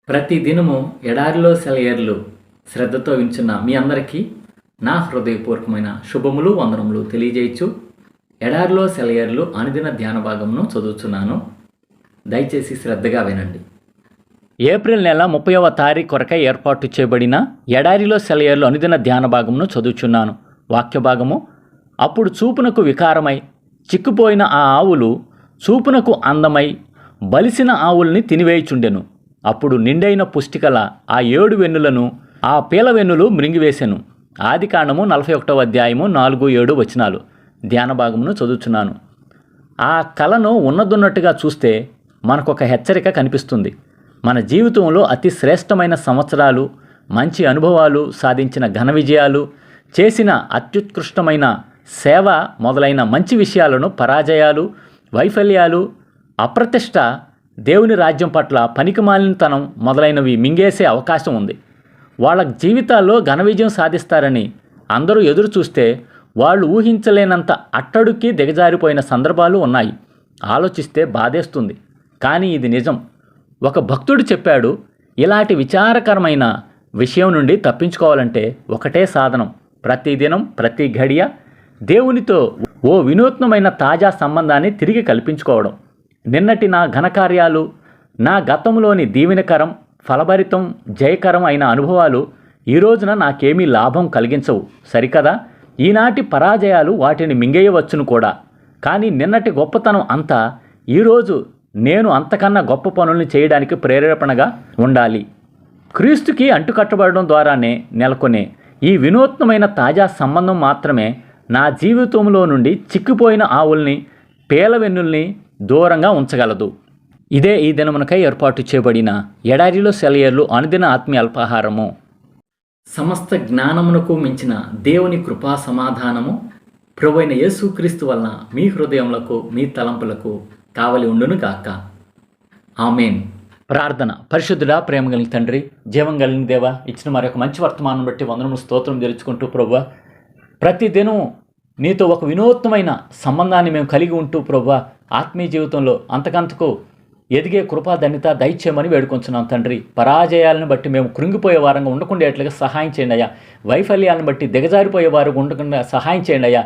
ప్రతి దినము ఎడారిలో సెలయేర్లు శ్రద్ధతో వింటున్న మీ అందరికీ నా హృదయపూర్వకమైన శుభములు వందనములు తెలియజేయచ్చు. ఎడారిలో సెలయేర్లు అనుదిన ధ్యాన భాగమును చదువుతున్నాను. దయచేసి శ్రద్ధగా వినండి. ఏప్రిల్ నెల 30వ తారీఖు కొరకై ఏర్పాటు చేయబడిన ఎడారిలో సెలయేర్లు అనుదిన ధ్యాన భాగమును చదువుచున్నాను. వాక్య భాగము: అప్పుడు చూపునకు వికారమై చిక్కుపోయిన ఆ ఆవులు చూపునకు అందమై బలిసిన ఆవుల్ని తినివేయుచుండెను. అప్పుడు నిండైన పుష్టికల ఆ 7 వెన్నులను ఆ పీల వెన్నులు మృంగివేశెను. ఆదికాండము 41వ అధ్యాయము 4-7 వచనాలు. ధ్యాన భాగమును చదువుచున్నాను. ఆ కళను ఉన్నదున్నట్టుగా చూస్తే మనకొక హెచ్చరిక కనిపిస్తుంది. మన జీవితంలో అతి శ్రేష్టమైన సంవత్సరాలు, మంచి అనుభవాలు, సాధించిన ఘన విజయాలు, చేసిన అత్యుత్కృష్టమైన సేవ మొదలైన మంచి విషయాలను పరాజయాలు, వైఫల్యాలు, అప్రతిష్ట, దేవుని రాజ్యం పట్ల పనికిమాలినతనం మొదలైనవి మింగేసే అవకాశం ఉంది. వాళ్ళ జీవితాల్లో ఘన విజయం సాధిస్తారని అందరూ ఎదురు చూస్తే వాళ్ళు ఊహించలేనంత అట్టడుక్కి దిగజారిపోయిన సందర్భాలు ఉన్నాయి. ఆలోచిస్తే బాధేస్తుంది. కానీ ఇది నిజం. ఒక భక్తుడు చెప్పాడు, ఇలాంటి విచారకరమైన విషయం నుండి తప్పించుకోవాలంటే ఒకటే సాధనం: ప్రతిదినం ప్రతి ఘడియ దేవునితో ఓ వినూత్నమైన తాజా సంబంధాన్ని తిరిగి కల్పించుకోవడం. నిన్నటి నా ఘనకార్యాలు, నా గతంలోని దీవెనకరం, ఫలభరితం, జయకరం అయిన అనుభవాలు ఈ రోజున నాకేమీ లాభం కలిగించవు, సరికదా? ఈనాటి పరాజయాలు వాటిని మింగేయవచ్చును కూడా. కానీ నిన్నటి గొప్పతనం అంతా ఈరోజు నేను అంతకన్నా గొప్ప పనుల్ని చేయడానికి ప్రేరేపణగా ఉండాలి. క్రీస్తుకి అంటుకట్టబడడం ద్వారానే నెలకొనే ఈ వినూత్నమైన తాజా సంబంధం మాత్రమే నా జీవితంలో నుండి చిక్కిపోయిన ఆవుల్ని, పేలవెన్నుల్ని దూరంగా ఉంచగలదు. ఇదే ఈ దినమునకై ఏర్పాటు చేయబడిన ఎడారిలో సెలయేర్లు అనుదిన ఆత్మీయ అల్పాహారము. సమస్త జ్ఞానమునకు మించిన దేవుని కృపా సమాధానము ప్రభువైన యేసుక్రీస్తు వలన మీ హృదయములకు, మీ తలంపులకు కావలి ఉండును గాక. ఆమేన్. ప్రార్థన. పరిశుద్ధుడా, ప్రేమ కలిగిన తండ్రి, జీవం కలిగిన దేవా, ఇచ్చిన మరొక మంచి వర్తమానం బట్టి వందనము స్తోత్రం తెలుసుకుంటూ ప్రభువా, ప్రతిదినం నీతో ఒక వినూత్నమైన సంబంధాన్ని మేము కలిగి ఉంటూ ప్రభువా, ఆత్మీయ జీవితంలో అంతకంతకు ఎదిగే కృపా ధన్యత దయచేయమని వేడుకొంచున్నాం తండ్రి. పరాజయాలను బట్టి మేము కృంగిపోయే వారంగా ఉండకుండేట్లుగా సహాయం చేయండి అయ్యా. వైఫల్యాలను బట్టి దిగజారిపోయే వారు ఉండకుండా సహాయం చేయండి అయ్యా.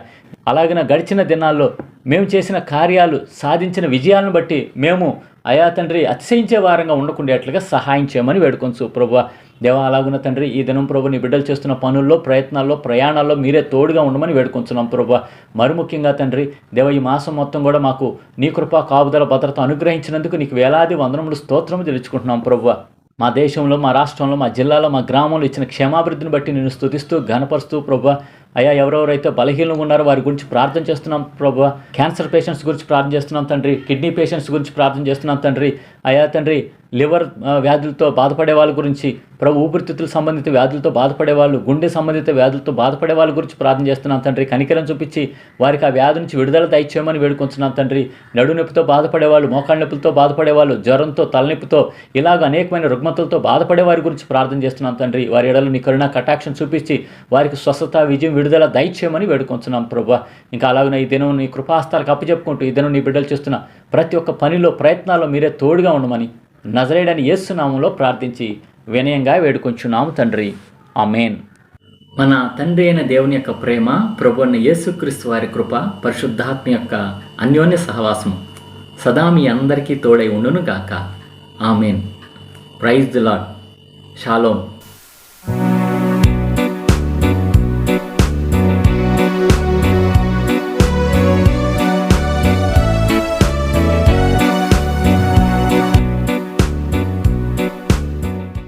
అలాగే గడిచిన దినాల్లో మేము చేసిన కార్యాలు, సాధించిన విజయాలను బట్టి మేము అయా తండ్రి అతిశయించే వారంగా ఉండకుండేట్లుగా సహాయం చేయమని వేడుకొంచు ప్రభువా. దేవా, అలాగున్న తండ్రి, ఈ దినం ప్రభు నీ బిడ్డలు చేస్తున్న పనుల్లో, ప్రయత్నాల్లో, ప్రయాణాల్లో మీరే తోడుగా ఉండమని వేడుకొంచున్నాం ప్రభువా. మరి ముఖ్యంగా తండ్రి దేవ, ఈ మాసం మొత్తం కూడా మాకు నీ కృప, కాపుదల, భద్రత అనుగ్రహించినందుకు నీకు వేలాది వందనములు, స్తోత్రము తెలుసుకుంటున్నాం ప్రభువా. మా దేశంలో, మా రాష్ట్రంలో, మా జిల్లాలో, మా గ్రామంలో ఇచ్చిన క్షేమాభివృద్ధిని బట్టి నేను స్తుతిస్తూ, ఘనపరుస్తూ ప్రభువా, అయ్యా ఎవరెవరైతే బలహీనంగా ఉన్నారో వారి గురించి ప్రార్థన చేస్తున్నాం ప్రభువా. క్యాన్సర్ పేషెంట్స్ గురించి ప్రార్థన చేస్తున్నాం తండ్రి. కిడ్నీ పేషెంట్స్ గురించి ప్రార్థన చేస్తున్నాం తండ్రి. అయ్యా తండ్రి, లివర్ వ్యాధులతో బాధపడే వాళ్ళ గురించి ప్రభు, ఊపిరితిత్తుల సంబంధిత వ్యాధులతో బాధపడే వాళ్ళు, గుండె సంబంధిత వ్యాధులతో బాధపడే వాళ్ళ గురించి ప్రార్థన చేస్తున్నాం తండ్రి. కనికరం చూపించి వారికి ఆ వ్యాధి నుంచి విడుదల దయచేయమని వేడుకొంచున్నాం తండ్రి. నడు నొప్పితో బాధపడేవాళ్ళు, మోకాళ్ళ నొప్పులతో బాధపడేవాళ్ళు, జ్వరంతో, తలనొప్పితో, ఇలాగ అనేకమైన రుగ్మతలతో బాధపడే వారి గురించి ప్రార్థన చేస్తున్నాం తండ్రి. వారి ఎడలు నీ కరుణ కటాక్షం చూపించి వారికి స్వస్థత, విజయం, విడుదల దయచేయమని వేడుకొంచున్నాం ప్రభు. ఇంకా అలాగే ఈ దినం నీ కృపాస్తాలకు అప్పచెప్పుకుంటూ ఈ దినం నీ బిడ్డలు చేస్తున్న ప్రతి ఒక్క పనిలో, ప్రయత్నాల్లో మీరే తోడుగా ఉండమని నజరేయుడైన యేసు నామములో ప్రార్థించి వినయంగా వేడుకొంచున్నాము తండ్రి. ఆమేన్. మన తండ్రి అయిన దేవుని యొక్క ప్రేమ, ప్రభు అయిన యేసుక్రీస్తు వారి కృప, పరిశుద్ధాత్మ యొక్క అన్యోన్య సహవాసం సదా మీ అందరికీ తోడై ఉండును గాక. Amen. Praise the Lord. Shalom.